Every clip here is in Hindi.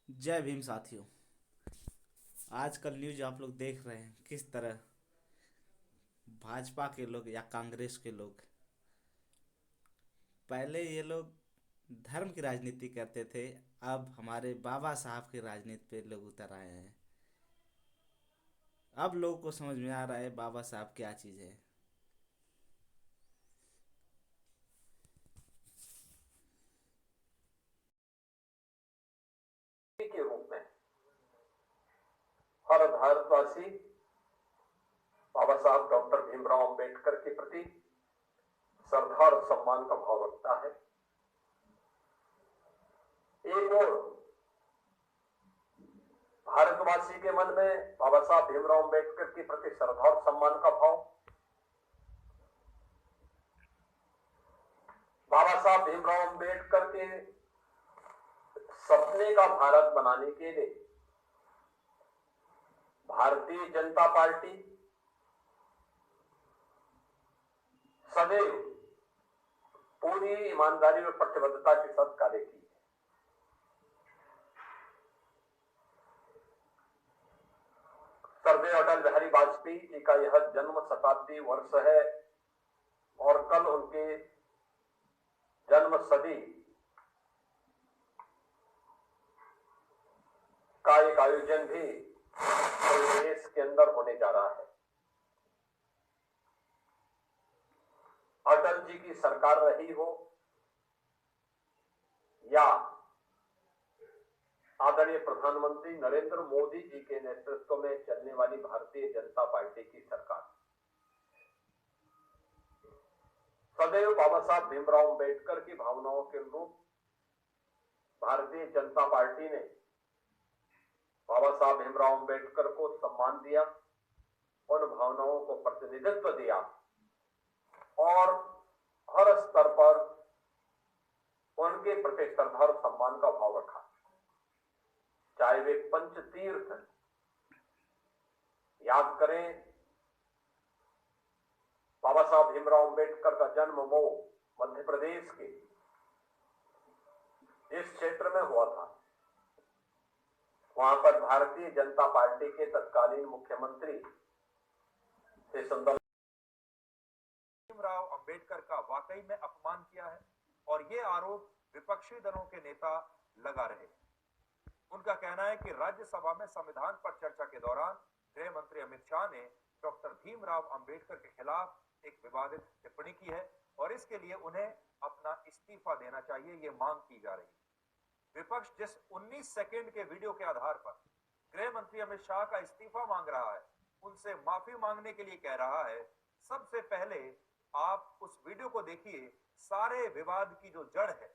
जय भीम साथियों। आजकल न्यूज आप लोग देख रहे हैं किस तरह भाजपा के लोग या कांग्रेस के लोग, पहले ये लोग धर्म की राजनीति करते थे। अब हमारे बाबा साहब की राजनीति पे लोग उतर आए हैं। अब लोगों को समझ में आ रहा है बाबा साहब क्या चीज़ है। के रूप में हर भारतवासी बाबा साहब डॉक्टर भीमराव अंबेडकर के प्रति श्रद्धा और सम्मान का भाव रखता है। एक और भारतवासी के मन में बाबा साहब भीमराव अंबेडकर के प्रति श्रद्धा और सम्मान का भाव, बाबा साहब भीमराव अंबेडकर के सपने का भारत बनाने के लिए भारतीय जनता पार्टी सदैव पूरी ईमानदारी और प्रतिबद्धता के साथ कार्य की है। स्वर्गीय अटल बिहारी वाजपेयी जी का यह जन्म शताब्दी वर्ष है और कल उनके जन्म सदी का एक आयोजन भी देश के अंदर होने जा रहा है। अटल जी की सरकार रही हो या आदरणीय प्रधानमंत्री नरेंद्र मोदी जी के नेतृत्व में चलने वाली भारतीय जनता पार्टी की सरकार, सदैव बाबा साहब भीमराव अंबेडकर की भावनाओं के अनुरूप भारतीय जनता पार्टी ने बाबा साहब भीमराव अंबेडकर को सम्मान दिया, उन भावनाओं को प्रतिनिधित्व दिया और हर स्तर पर उनके प्रति श्रद्धा और सम्मान का भाव रखा। चाहे वे पंच तीर्थ याद करें, बाबा साहब भीमराव अंबेडकर का जन्म मध्य प्रदेश के जिस क्षेत्र में हुआ था, वहां पर भारतीय जनता पार्टी के तत्कालीन मुख्यमंत्री से सुंदर भीमराव अंबेडकर का वाकई में अपमान किया है और ये आरोप विपक्षी दलों के नेता लगा रहे हैं। उनका कहना है कि राज्यसभा में संविधान पर चर्चा के दौरान गृह मंत्री अमित शाह ने डॉक्टर भीमराव अंबेडकर के खिलाफ एक विवादित टिप्पणी की है और इसके लिए उन्हें अपना इस्तीफा देना चाहिए, ये मांग की जा रही है। विपक्ष जिस 19 सेकेंड के वीडियो के आधार पर गृह मंत्री अमित शाह का इस्तीफा मांग रहा है, उनसे माफी मांगने के लिए कह रहा है। सबसे पहले आप उस वीडियो को देखिए। सारे विवाद की जो जड़ है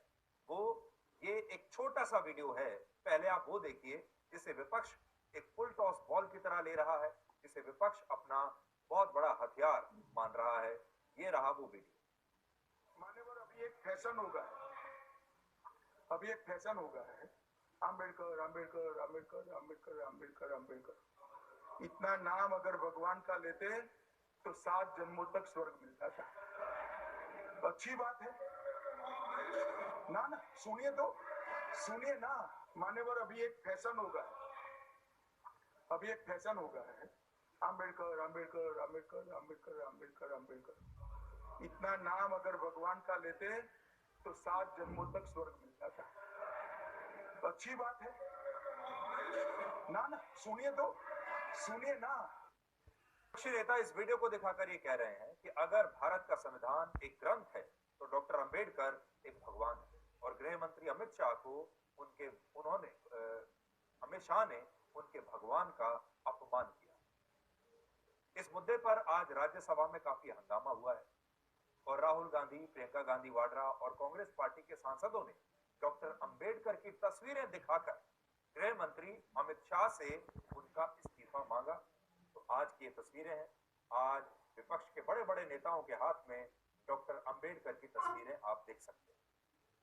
वो ये एक छोटा सा वीडियो है, पहले आप वो देखिए जिसे विपक्ष एक फुल टॉस बॉल की तरह ले रहा है, जिसे विपक्ष अपना बहुत बड़ा हथियार मान रहा है। ये रहा वो वीडियो। मान्यवर, अभी एक फैशन होगा, अभी एक फैशन होगा है अंबेडकर अंबेडकर अंबेडकर अंबेडकर अंबेडकर अंबेडकर। इतना नाम अगर भगवान का लेते तो 7 जन्मों तक स्वर्ग मिलता था। अच्छी बात है ना? ना सुनिए तो, सुनिए ना मान्यवर, अभी एक फैशन होगा, अभी एक फैशन होगा है अंबेडकर अंबेडकर अंबेडकर अंबेडकर अंबेडकर अंबेडकर। इतना नाम अगर भगवान का लेते तो 7 जन्मों तक स्वर्ग मिलता था। अच्छी बात है ना? ना सुनिए तो, सुनिए ना। विपक्षी नेता इस वीडियो को दिखाकर ये कह रहे हैं कि अगर भारत का संविधान एक ग्रंथ है तो डॉक्टर अंबेडकर एक भगवान है और गृह मंत्री अमित शाह को अमित शाह ने उनके भगवान का अपमान किया। इस मुद्दे पर आज राज्यसभा में काफी हंगामा हुआ है और राहुल गांधी, प्रियंका गांधी वाड्रा और कांग्रेस पार्टी के सांसदों ने डॉक्टर अंबेडकर की तस्वीरें दिखाकर गृह मंत्री अमित शाह से उनका इस्तीफा मांगा। तो आज की ये तस्वीरें हैं। आज विपक्ष के बड़े बड़े नेताओं के हाथ में डॉक्टर अंबेडकर की तस्वीरें आप देख सकते हैं।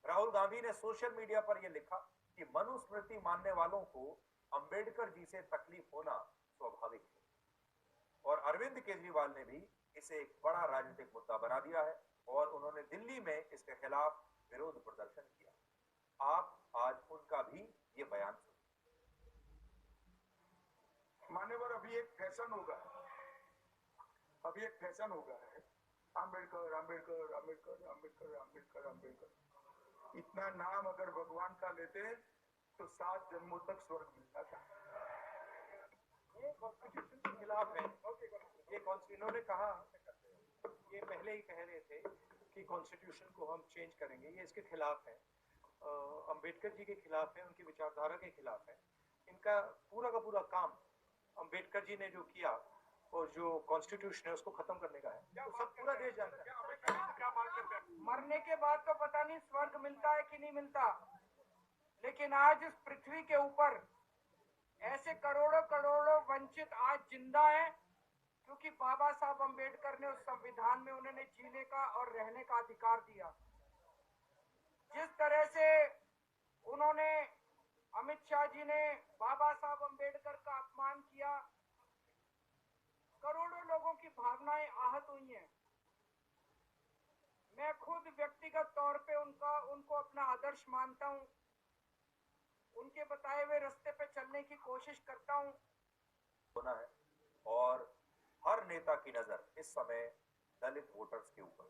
राहुल गांधी ने सोशल मीडिया पर यह लिखा कि मनुस्मृति मानने वालों को अंबेडकर जी से तकलीफ होना स्वाभाविक है और अरविंद केजरीवाल ने भी इसे एक बड़ा राजनीतिक मुद्दा बना दिया है और उन्होंने दिल्ली में इसके खिलाफ विरोध प्रदर्शन किया। आप आज उनका भी ये बयान सुनिए। अभी एक फैशन हो गया है, अभी एक फैशन हो गया है, आम्बेडकर आम्बेडकर आम्बेडकर आम्बेडकर आम्बेडकर आम्बेडकर। इतना नाम अगर भगवान का लेते तो 7 जन्मों तक स्वर्ग मिल जाता। ये कॉन्स्टिट्यूशन के खिलाफ है। इन्होंने कहा, ये पहले ही कह रहे थे कि कॉन्स्टिट्यूशन को हम चेंज करेंगे, ये इसके खिलाफ है, अंबेडकर जी के खिलाफ है, उनकी विचारधारा के खिलाफ है। इनका पूरा का पूरा काम अंबेडकर जी ने जो किया और जो कॉन्स्टिट्यूशन है उसको खत्म करने का है, तो सब पूरा देश जानता है। मरने के बाद तो पता नहीं स्वर्ग मिलता है कि नहीं मिलता, लेकिन आज इस पृथ्वी के ऊपर ऐसे करोड़ों करोड़ों वंचित आज जिंदा हैं, क्योंकि बाबा साहब अंबेडकर ने उस संविधान में उन्होंने जीने का और रहने का अधिकार दिया। जिस तरह से उन्होंने, अमित शाह जी ने बाबा साहब अंबेडकर का अपमान किया, करोड़ों लोगों की भावनाएं आहत हुई हैं। मैं खुद व्यक्तिगत तौर पे उनको अपना आदर्श मानता हूं, उनके बताए हुए रास्ते पे चलने की कोशिश करता हूं। होना है और हर नेता की नजर इस समय दलित वोटर्स के ऊपर।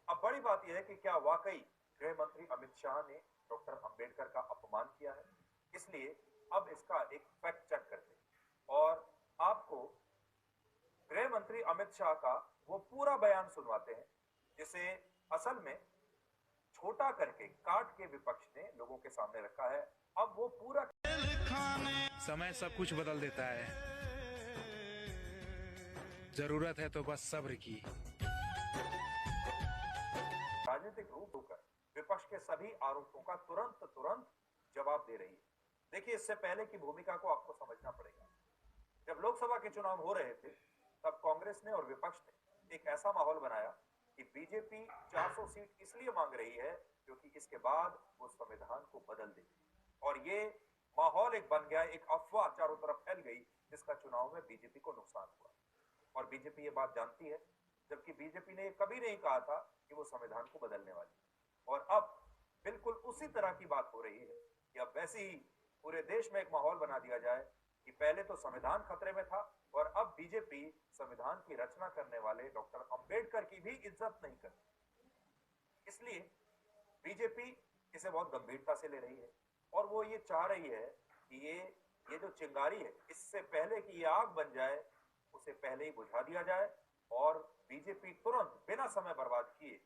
अब बड़ी बात यह है कि क्या वाकई गृह मंत्री अमित शाह ने डॉक्टर अंबेडकर का अपमान किया है, इसलिए अब इसका एक फैक्ट चेक करते हैं और आपको गृह मंत्री अमित शाह का वो पूरा बयान सुनवाते हैं जिसे असल में छोटा करके काट के विपक्ष ने लोगों के सामने रखा है। अब वो पूरा समय सब कुछ बदल देता है, जरूरत है तो बस सब्र की। राजनीतिक रूप होकर विपक्ष के सभी आरोपों का तुरंत जवाब दे रही है। देखिए, इससे पहले की भूमिका को आपको समझना पड़ेगा। जब लोकसभा के चुनाव हो रहे थे तब कांग्रेस ने और विपक्ष ने एक ऐसा माहौल बनाया कि बीजेपी 400 सीट इसलिए मांग रही है क्योंकि इसके बाद वो संविधान को बदल देगी, और ये माहौल एक बन गया, एक अफवाह चारों तरफ फैल गई जिसका चुनाव में बीजेपी को नुकसान हुआ। और बीजेपी ये बात जानती है, जबकि बीजेपी ने कभी नहीं कहा था कि वो संविधान को बदलने वाली। और अब बिल्कुल उसी तरह की बात हो रही है कि अब वैसे ही पूरे देश में एक माहौल बना दिया जाए कि पहले तो संविधान खतरे में था और अब बीजेपी संविधान की रचना करने वाले डॉक्टर अंबेडकर की भी इज्जत नहीं करती। इसलिए बीजेपी इसे बहुत गंभीरता से ले रही है और वो ये चाह रही है कि ये जो चिंगारी है, इससे पहले कि ये आग बन जाए उसे पहले ही बुझा दिया जाए और बीजेपी तुरंत बिना समय बर्बाद किए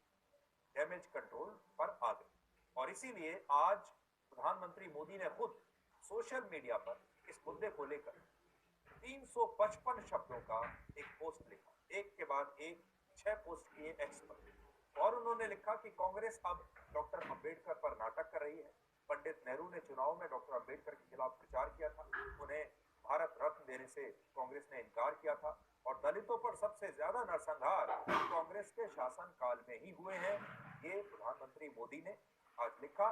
डैमेज कंट्रोल पर आ गई। और इसीलिए आज प्रधानमंत्री मोदी ने खुद सोशल मीडिया पर इस मुद्दे को लेकर 355 शब्दों का एक पोस्ट लिखा, एक के बाद एक 6 पोस्ट किए एक्स पर, और उन्होंने लिखा कि कांग्रेस अब डॉक्टर अंबेडकर पर नाटक कर रही है। पंडित नेहरू ने चुनाव में डॉक्टर अंबेडकर के खिलाफ प्रचार किया था, उन्हें भारत रत्न देने से कांग्रेस ने इनकार किया था, और दलितों पर सबसे ज्यादा नरसंहार कांग्रेस के शासन काल में ही हुए हैं। ये प्रधानमंत्री मोदी ने आज लिखा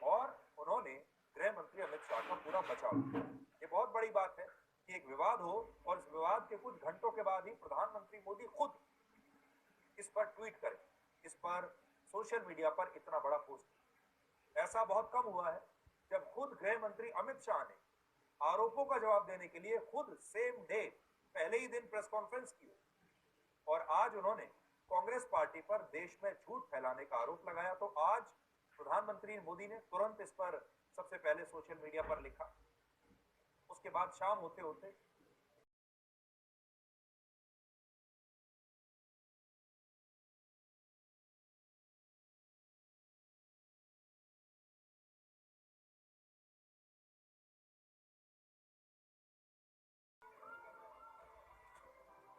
और उन्होंने गृह मंत्री अमित शाह का पूरा बचाव किया। ये बहुत बड़ी बात है कि एक विवाद हो और इस विवाद के कुछ घंटों के बाद ही प्रधानमंत्री मोदी खुद इस पर ट्वीट करें, इस पर सोशल मीडिया पर इतना बड़ा पोस्ट। ऐसा बहुत कम हुआ है जब खुद गृह मंत्री अमित शाह ने आरोपों का जवाब देने के लिए खुद सेम डे पहले ही दिन प्रेस कॉन्फ्रेंस की, और आज उन्होंने कांग्रेस पार्टी पर देश में झूठ फैलाने का आरोप लगाया। तो आज प्रधानमंत्री मोदी ने तुरंत इस पर सबसे पहले सोशल मीडिया पर लिखा, उसके बाद शाम होते होते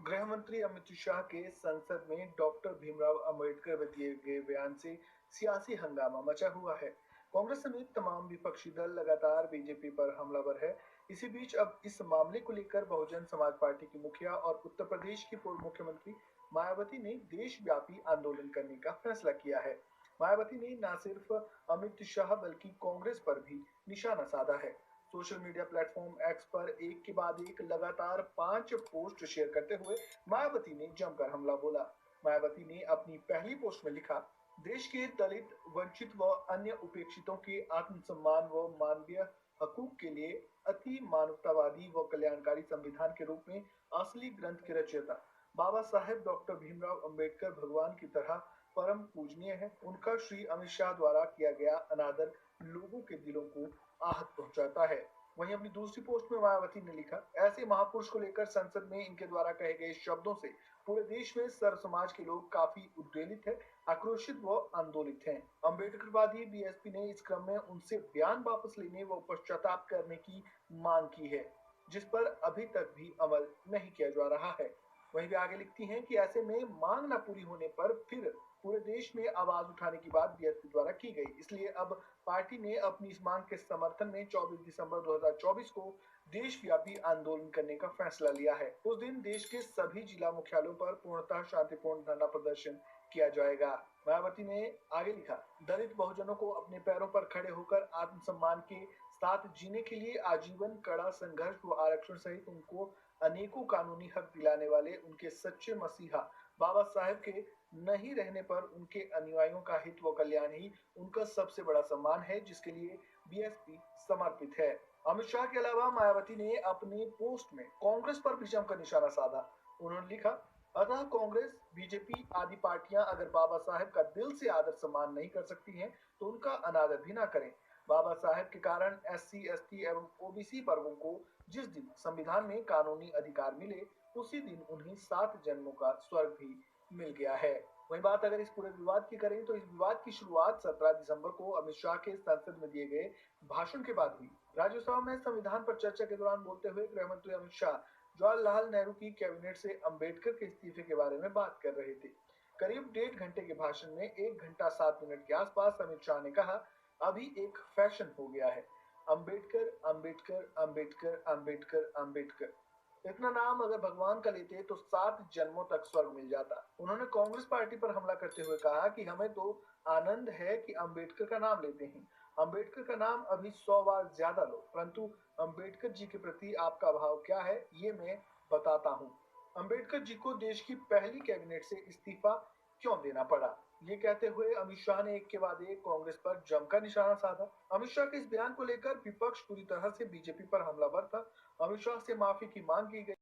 गृह मंत्री अमित शाह के संसद में डॉक्टर भीमराव अंबेडकर पर दिए गए बयान से सियासी हंगामा मचा हुआ है। कांग्रेस समेत तमाम विपक्षी दल लगातार बीजेपी पर हमलावर है। इसी बीच अब इस मामले को लेकर बहुजन समाज पार्टी की मुखिया और उत्तर प्रदेश की पूर्व मुख्यमंत्री मायावती ने देशव्यापी आंदोलन करने का फैसला किया है। मायावती ने न सिर्फ अमित शाह बल्कि कांग्रेस पर भी निशाना साधा है। सोशल मीडिया प्लेटफॉर्म एक्स पर एक के बाद एक लगातार 5 पोस्ट शेयर करते हुए मायावती ने जमकर हमला बोला। मायावती ने अपनी पहली पोस्ट में लिखा, देश के दलित, वंचित व अन्य उपेक्षितों के आत्मसम्मान व मानवीय हकूक के लिए अति मानवतावादी व कल्याणकारी संविधान के रूप में असली ग्रंथ के रचयिता बाबा साहेब डॉक्टर भीमराव अंबेडकर भगवान की तरह परम पूजनीय है। उनका श्री अमित शाह द्वारा किया गया अनादर लोगों के दिलों को आहत पहुंचाता है। वहीं अपनी दूसरी पोस्ट में मायावती ने लिखा, ऐसे महापुरुष को लेकर संसद में इनके द्वारा कहे गए शब्दों से पूरे देश में सर्व समाज के लोग काफी उद्वेलित है, आक्रोशित व आंदोलित हैं। अम्बेडकरवादी बीएसपी ने इस क्रम में उनसे बयान वापस लेने व पश्चाताप करने की मांग की है, जिस पर अभी तक भी अमल नहीं किया जा रहा है। वहीं भी आगे लिखती हैं कि ऐसे में मांग न पूरी होने पर फिर पूरे देश में आवाज उठाने की बात बीएसपी द्वारा की गई। इसलिए अब पार्टी ने अपनी इस मांग के समर्थन में 24 दिसंबर 2024 को देशव्यापी आंदोलन करने का फैसला लिया है। उस दिन देश के सभी जिला मुख्यालयों पर पूर्णतः शांतिपूर्ण धरना प्रदर्शन किया जाएगा। मायावती ने आगे लिखा, दलित बहुजनों को अपने पैरों पर खड़े होकर आत्मसम्मान के साथ जीने के लिए आजीवन कड़ा संघर्ष व आरक्षण सहित उनको अनेकों कानूनी हक दिलाने वाले उनके सच्चे मसीहा बाबा साहेब के नहीं रहने पर उनके अनुयायियों का हित व कल्याण ही उनका सबसे बड़ा सम्मान है, जिसके लिए बीएसपी समर्पित है। अमित शाह के अलावा मायावती ने अपने पोस्ट में कांग्रेस पर भी जमकर निशाना साधा। उन्होंने लिखा, अतः कांग्रेस, बीजेपी आदि पार्टियां अगर बाबा साहेब का दिल से आदर सम्मान नहीं कर सकती हैं, तो उनका अनादर भी ना करें। बाबा साहेब के कारण एससी, एसटी एवं ओबीसी वर्गों को जिस दिन संविधान में कानूनी अधिकार मिले, उसी दिन उन्हें 7 जन्मों का स्वर्ग भी मिल गया है। वही बात अगर इस पूरे विवाद की करें तो इस विवाद की शुरुआत 17 दिसंबर को अमित शाह के संसद में दिए गए भाषण के बाद हुई। राज्यसभा में संविधान पर चर्चा के दौरान बोलते हुए गृह मंत्री अमित शाह जवाहरलाल नेहरू की कैबिनेट से अंबेडकर के इस्तीफे के बारे में बात कर रहे थे। करीब 1.5 घंटे के भाषण में 1 घंटा 7 मिनट के आसपास अमित शाह ने कहा, अभी एक फैशन हो गया है, अंबेडकर अंबेडकर अंबेडकर अंबेडकर अंबेडकर। इतना नाम अगर भगवान का लेते तो 7 जन्मों तक स्वर्ग मिल जाता। उन्होंने कांग्रेस पार्टी पर हमला करते हुए कहा कि हमें तो आनंद है कि अंबेडकर का नाम लेते हैं, अंबेडकर का नाम अभी 100 बार ज्यादा लो, परंतु अंबेडकर जी के प्रति आपका भाव क्या है ये मैं बताता हूँ। अंबेडकर जी को देश की पहली कैबिनेट से इस्तीफा क्यों देना पड़ा? ये कहते हुए अमित शाह ने एक के बाद एक कांग्रेस पर जमकर निशाना साधा। अमित शाह के इस बयान को लेकर विपक्ष पूरी तरह से बीजेपी पर हमलावर था। अमित शाह से माफी की मांग की गई।